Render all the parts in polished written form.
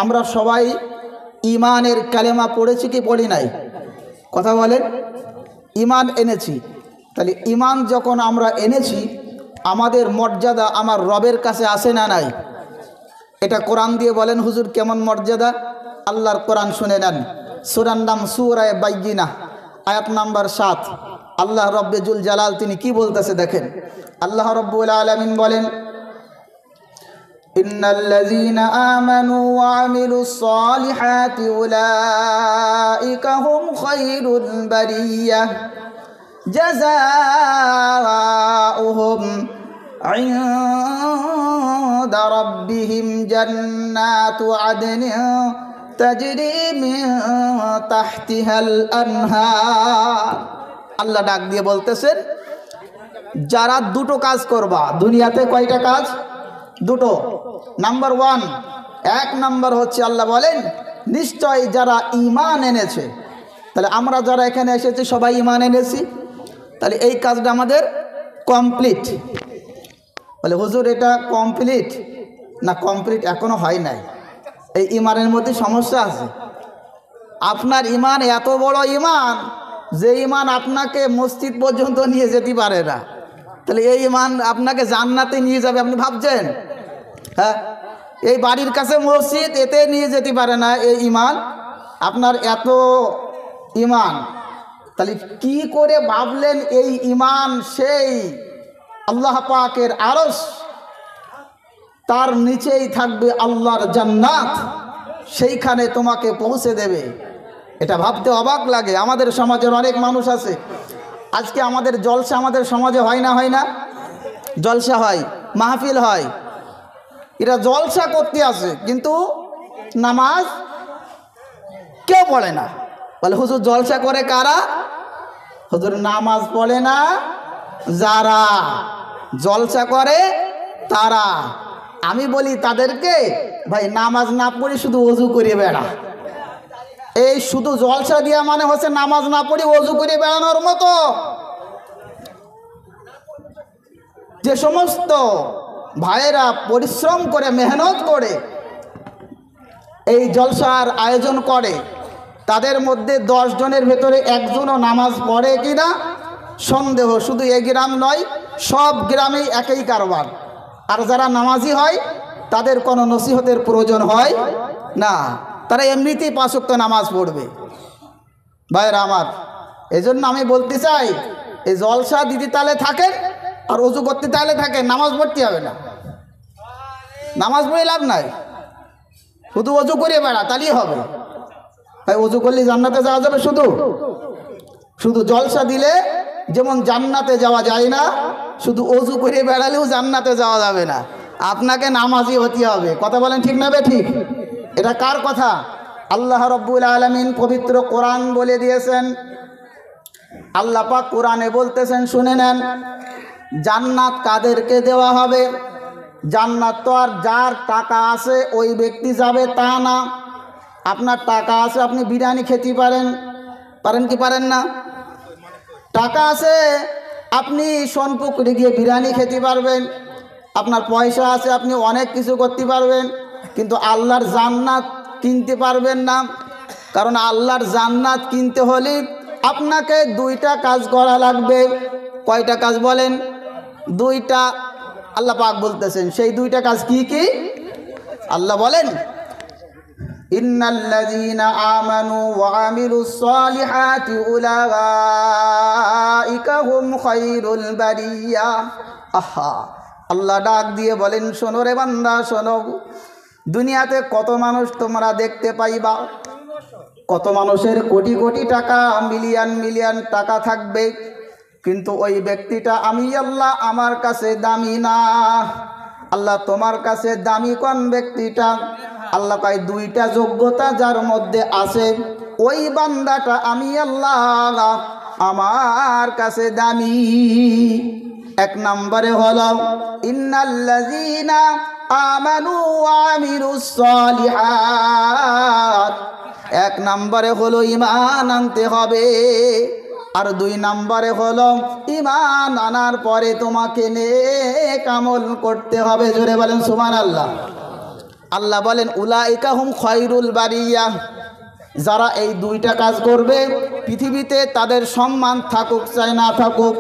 আমরা সবাই ইমানের কালেমা পড়েছি কি পড়ি নাই? কথা বলেন। ইমান এনেছি। তাহলে ইমান যখন আমরা এনেছি, আমাদের মর্যাদা আমার রবের কাছে আসে না নাই? এটা কোরআন দিয়ে বলেন হুজুর কেমন মর্যাদা? আল্লাহর কোরআন শুনে নেন। সূরার নাম সূরা বাইয়িনা, আয়াত নাম্বার 7। আল্লাহ রব্বুল জালাল তিনি কি বলতেছে দেখেন। আল্লাহ রব্বুল আলামিন বলেন, ইন্নাল্লাযীনা আমানু ওয়া আমিলুস সালিহাতি উলাইকা হুম খায়রুল বারিয়াহ জাযাউহুম ইনদা রাব্বিহিম জান্নাতু আদনিন তাজরি মিন তাহতিহাল আনহার। আল্লাহ ডাক দিয়ে বলতেছেন, যারা দুটো কাজ করবা দুনিয়াতে। কয়টা কাজ? দুটো। নাম্বার 1, 1 নাম্বার হচ্ছে আল্লাহ বলেন নিশ্চয় যারা ঈমান এনেছে। তাহলে আমরা যারা এখানে এসেছি সবাই ঈমান এনেছি। তাহলে এই কাজটা আমাদের কমপ্লিট। বলে হুজুর এটা কমপ্লিট না? কমপ্লিট এখনো হয় নাই। এই ঈমানের মধ্যে সমস্যা আছে। আপনার ঈমান এত বড় ঈমান যে ঈমান আপনাকে মসজিদ পর্যন্ত নিয়ে যেতে পারে না। তাহলে এই ঈমান আপনাকে জান্নাতে নিয়ে যাবে আপনি ভাবছেন? হ্যাঁ, এই বাড়ির কাছে মসজিদ, এতে নিয়ে যেতে পারে না এই ঈমান। আপনার এত ঈমান, তাহলে কি করে ভাবলেন এই ঈমান সেই আল্লাহ পাকের আরশ, তার নিচেই থাকবে আল্লাহর জান্নাত, সেইখানে তোমাকে পৌঁছে দেবে? এটা ভাবতে অবাক লাগে। আমাদের সমাজের অনেক মানুষ আছে, আজকে আমাদের জলসা আমাদের সমাজে হয় না? হয় না? জলসা হয়, মাহফিল হয়। এরা জলসা করতে আসে কিন্তু নামাজ কেউ পড়ে না। বলে হুজুর জলসা করে কারা? হুজুর নামাজ পড়ে না যারা, জলসা করে তারা। আমি বলি তাদেরকে, ভাই নামাজ না পড়ি শুধু ওযু করে বেড়া। এই শুধু জলসা দিয়া মানে হচ্ছে নামাজ না পড়ি ওযু করে বেড়ানোর মতো। যে সমস্ত ভাইয়েরা পরিশ্রম করে মেহনত করে এই জলসার আয়োজন করে, তাদের মধ্যে 10 জনের ভেতরে একজনও নামাজ পড়ে কিনা সন্দেহ। শুধু এই গ্রাম নয়, সব গ্রামেই একই কারবার। আর যারা নামাজি হয় তাদের কোনো নসিহতের প্রয়োজন হয় না, তারা এমনিতেই 5 ওয়াক্ত নামাজ পড়বে। ভাইয়েরা আমার, এজন্য আমি বলতে চাই, এই জলসা দিদি তালে থাকেন আর ওযু করতে তালে থাকেন, নামাজ পড়তে হবে না। নামাজ পড়ে লাভ নাই, শুধু ওযু করে বেড়া তাহলেই হবে। তাই ওযু করলে জান্নাতে যাওয়া যাবে? শুধু জলসা দিলে যেমন জান্নাতে যাওয়া যায় না, শুধু ওযু করে বেড়ালেও জান্নাতে যাওয়া যাবে না। আপনাকে নামাজি হতে হবে। কথা বলেন ঠিক না? ঠিক। এটা কার কথা? আল্লাহ রব্বুল আলামিন পবিত্র কোরআন বলে দিয়েছেন। আল্লাহ পাক কোরআনে বলতেছেন, শুনে নেন, জান্নাত কাদেরকে দেওয়া হবে? জান্নাত তো আর যার টাকা আছে ওই ব্যক্তি যাবে তা না। আপনার টাকা আছে, আপনি বিরিয়ানি খেতে পারেন কি পারেন না? টাকা আছে, আপনি সোনপুকুরে গিয়ে বিরিয়ানি খেতে পারবেন। আপনার পয়সা আছে, আপনি অনেক কিছু করতে পারবেন, কিন্তু আল্লাহর জান্নাত কিনতে পারবেন না। কারণ আল্লাহর জান্নাত কিনতে হলে আপনাকে 2টা কাজ করা লাগবে। কয়টা কাজ বলেন? 2টা। আল্লাহ পাক বলতেছেন সেই 2টা কাজ কি কি? আল্লাহ বলেন, ইন্নাল্লাযীনা আমানু ওয়া আমিলুস সালিহাতি উলাইকা হুম খায়রুল বারিয়া। আহা, আল্লাহ ডাক দিয়ে বলেন, শোনো রে বান্দা শোনো, দুনিয়াতে কত মানুষ তোমরা দেখতে পাইবা, কত মানুষের কোটি কোটি টাকা, মিলিয়ন মিলিয়ন টাকা থাকবে, কিন্তু ওই ব্যক্তিটা আমি আল্লাহ আমার কাছে দামি না। আল্লাহ তোমার কাছে দামি কোন ব্যক্তিটা? আল্লাহ কয় 2টা যোগ্যতা যার মধ্যে আছে ওই বান্দাটা আমি আল্লাহ আমার কাছে দামি। 1 নম্বরে হলো ইন্নাল্লাযীনা আমানু ওয়া আমিলুস সালিহাত। 1 নম্বরে হলো ঈমান আনতে হবে, আর 2 নম্বরে হলো ঈমান আনার পরে তোমাকে নেক আমল করতে হবে। জোরে বলেন সুবহানাল্লাহ। আল্লাহ বলেন উলাইকা হুম খয়রুল বারিয়া, যারা এই দুইটা কাজ করবে পৃথিবীতে তাদের সম্মান থাকুক চাই না থাকুক,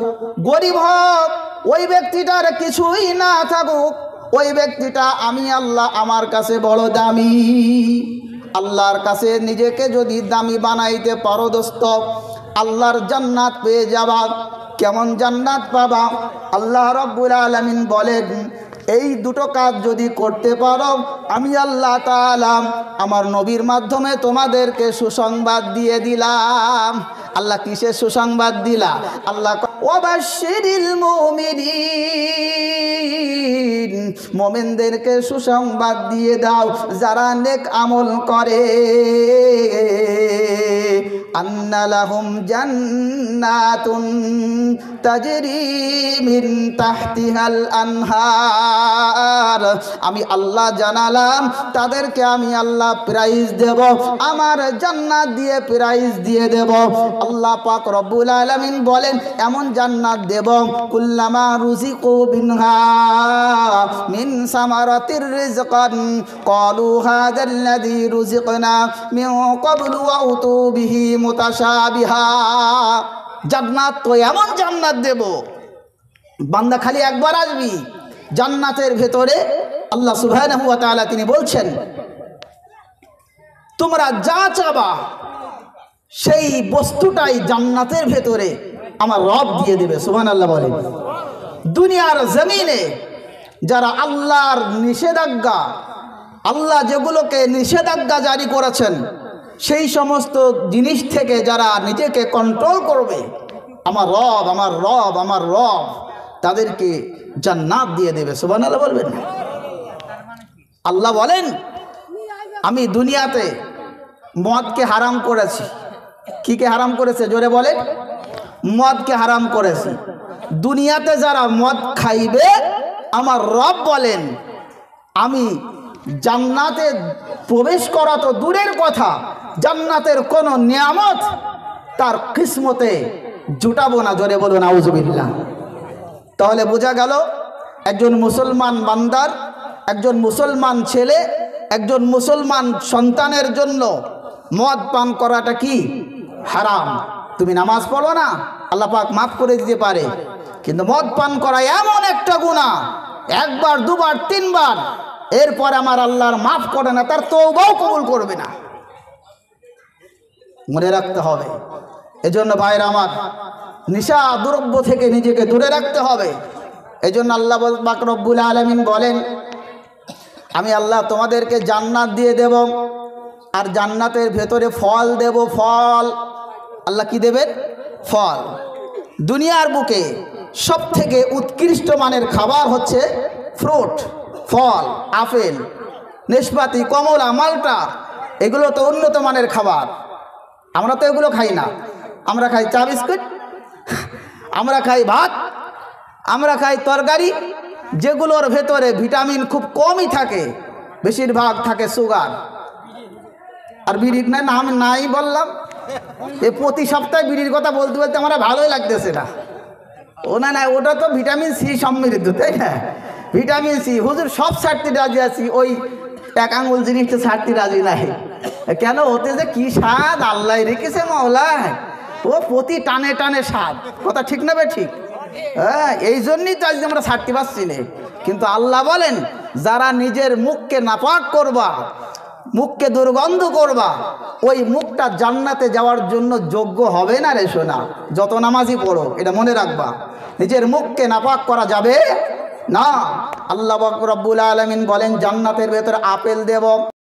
গরিব হোক ওই ব্যক্তিটার কিছুই না থাকুক, ওই ব্যক্তিটা আমি আল্লাহ আমার কাছে বড় দামি। আল্লাহর কাছে নিজেকে যদি দামি বানাইতে পারো দোস্ত, আল্লাহর জান্নাত পেয়ে যাবা। কেমন জান্নাত পাবা? আল্লাহ রাব্বুল আলামিন বলেন এই দুটো কাজ যদি করতে পারো আমি আল্লাহ তাআলা আমার নবীর মাধ্যমে তোমাদেরকে সুসংবাদ দিয়ে দিলাম। আল্লাহ কিসের সুসংবাদ দিলা? আল্লাহ ওয়াবাশশিরিল মুমিনিন, মুমিনদেরকে সুসংবাদ দিয়ে দাও যারা নেক আমল করে। আন্না লাহুম জান্নাতুন তাজরি মিন তাহতিহাল আনহার, আমি আল্লাহ জানালাম তাদেরকে আমি আল্লাহ প্রাইজ দেব, আমার জান্নাত দিয়ে প্রাইজ দিয়ে দেব। আল্লাহ পাক রব্বুল আলামিন বলেন এমন জান্নাত দেব কুল্লামা রুজিকু বিনহা মিন সামারাতির রিজকান ক্বালু হাযাল্লাযী রুজিকনা মিন ক্বাবলু ওয়া উতু বিহি মুতাশাবিহা। জান্নাত তো এমন জান্নাত দেব, বান্দা খালি একবার আসবি জান্নাতের ভেতরে আল্লাহ সুবহানাহু ওয়া তাআলা তিনি বলছেন তোমরা যা চাবা সেই বস্তুটাই জান্নাতের ভেতরে আমার রব দিয়ে দেবে। সুবহানাল্লাহ বলেন। দুনিয়ার জমিনে যারা আল্লাহর নিষেধাজ্ঞা, আল্লাহ যেগুলোকে নিষেধাজ্ঞা জারি করেছেন সেই সমস্ত জিনিস থেকে যারা নিজেকে কন্ট্রোল করবে, আমার রব আমার রব আমার রব তাদেরকে জান্নাত দিয়ে দেবে। সুবহানাল্লাহ বলবেন। আল্লাহ বলেন আমি দুনিয়াতে মদকে হারাম করেছি। কিকে হারাম করেছে? জোরে বলেন। মদকে হারাম করেছি। দুনিয়াতে যারা মদ খাইবে আমার রব বলেন আমি জান্নাতে প্রবেশ করা তো দূরের কথা, জান্নাতের কোন নিয়ামত তার কিসমতে জুটাবো না। জোরে বলুন আউযুবিল্লাহ। তাহলে বোঝা গেল একজন মুসলমান বান্দার, একজন মুসলমান ছেলে, একজন মুসলমান সন্তানের জন্য মদ পান করাটা কি? হারাম। তুমি নামাজ পড়ো না, আল্লাহ পাক মাফ করে দিতে পারে, কিন্তু মদ পান করা এমন একটা গুনাহ, একবার দুবার তিনবার এরপর আমার আল্লাহর মাফ করে না, তার তওবাও কবুল করবে না। মনে রাখতে হবে। এজন্য ভাইরা আমার নিশা দ্রব্য থেকে নিজেকে দূরে রাখতে হবে। এজন্য আল্লাহ পাক রব্বুল আলামিন বলেন আমি আল্লাহ তোমাদেরকে জান্নাত দিয়ে দেব, আর জান্নাতের ভেতরে ফল দেব। ফল আল্লাহ কি দেবেন? ফল। দুনিয়ার বুকে সব থেকে উৎকৃষ্ট মানের খাবার হচ্ছে ফ্রুট, ফল, আপেল, নেশপাতি, কমলা, মালটা, এগুলো তো উন্নত মানের খাবার। আমরা তো এগুলো খাই না। আমরা খাই চা বিস্কুট, আমরা খাই ভাত, আমরা খাই তরকারি যেগুলোর ভেতরে ভিটামিন খুব কমই থাকে, বেশিরভাগ থাকে সুগার। আর বিড়ির নাম নাই বললাম, প্রতি সপ্তাহে বিড়ির কথা বলতে বলতে আমার ভালোই লাগতেছে না। ও না না, ওটা তো ভিটামিন সি সমৃদ্ধ, তাই না? ভিটামিন সি হুজুর সব ছাড়তে রাজি আছি, ওই এক আঙুল জিনিসটা ছাড়তে রাজি নাই কেন? ওতে যে কি স্বাদ আল্লাহ রেখেছে মাওলায়, ও প্রতি টানে টানে স্বাদ। কথা ঠিক না বে? ঠিক। হ্যাঁ, এই জন্যই তো আজকে আমরা ছাড়তে পারছি না। কিন্তু আল্লাহ বলেন যারা নিজের মুখকে নাপাক করবা, মুখকে দুর্গন্ধ করবা, ওই মুখটা জান্নাতে যাওয়ার জন্য যোগ্য হবে না রে সোনা, যত নামাজি পড়ো। এটা মনে রাখবা, নিজের মুখকে নাপাক করা যাবে না। আল্লাহ পাক রব্বুল আলামিন বলেন জান্নাতের ভেতরে আপেল দেব।